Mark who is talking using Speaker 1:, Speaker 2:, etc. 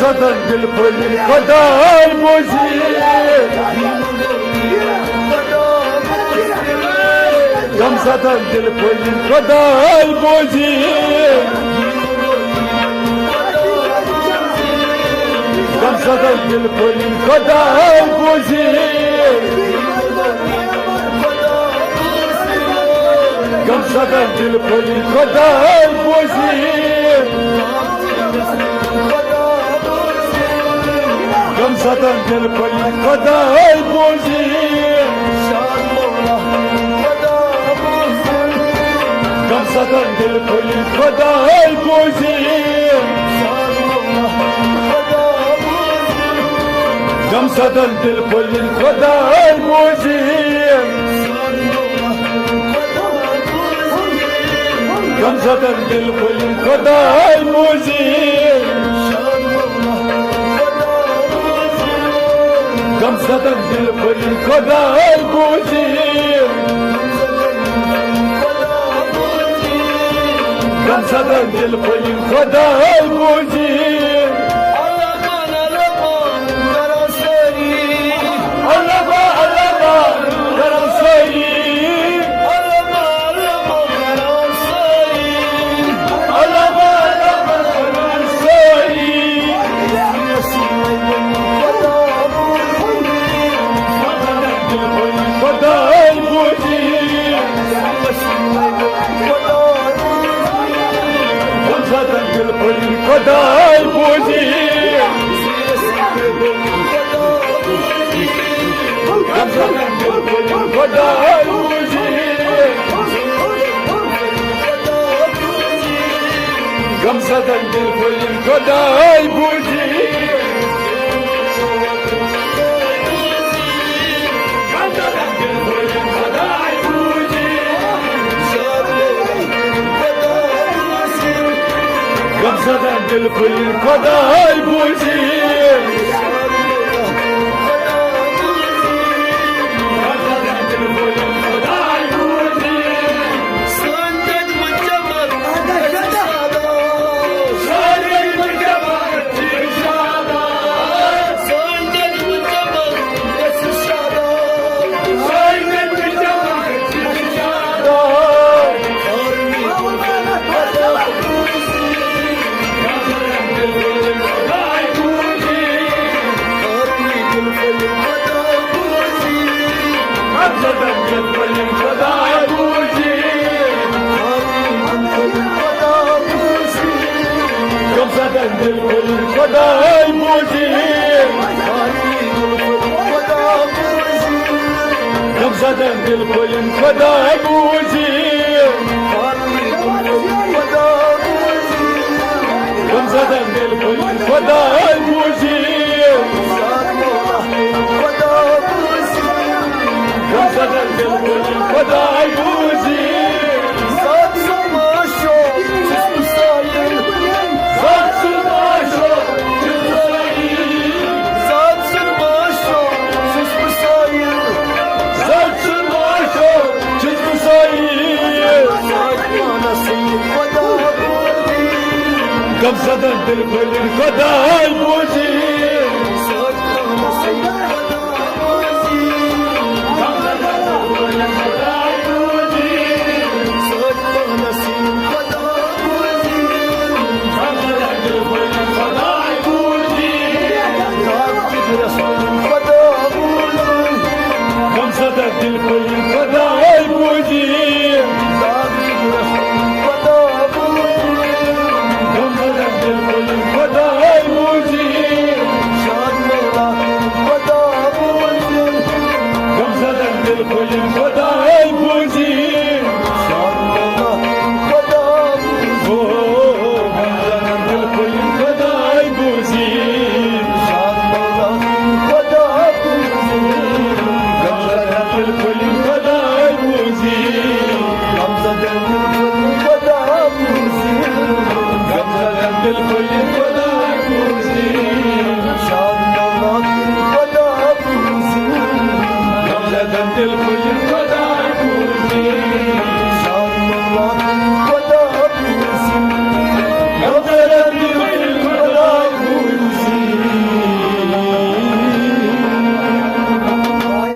Speaker 1: زدن دل پلی خدای بوزی گم زدن دل پلی خدای بوزی گم زدن دل پلی خدای بوزی گم زدن دل پلی خدای بوزی گم زدن دل پلی خدای بوزی گم زدن دل پلی خدای بوزی گم زدن دل پلی خدای بوزی گم زدن دل پلی خدای بوزی گم زدن دل پلی خدای بوزی گم زدن دل پلی خدای بوزی خدای بوزی گم زدن دل پلی خدای بوزی گم زدن دل پلی خدای بوزی گم زدن دل پلی خدای بوزی خدای بوزی گم زدن دل پلی خدای بوزی گم زدن دل پلی خدای بوزی گم زدن دل پلی خدای بوزی گم زدن دل پلی خدای بوزی گم زدن دل پلی خدای بوزی
Speaker 2: دل خدای بوزی